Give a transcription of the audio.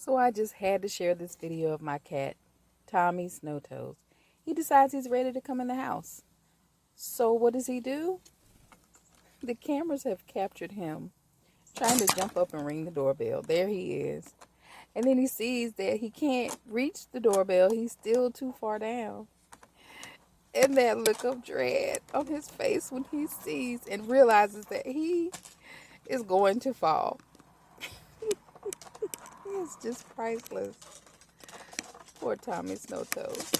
So I just had to share this video of my cat, Tommie Snow-Toes. He decides he's ready to come in the house. So what does he do? The cameras have captured him trying to jump up and ring the doorbell. There he is. And then he sees that he can't reach the doorbell. He's still too far down. And that look of dread on his face when he sees and realizes that he is going to fall. It's just priceless. Poor Tommie Snow-Toes.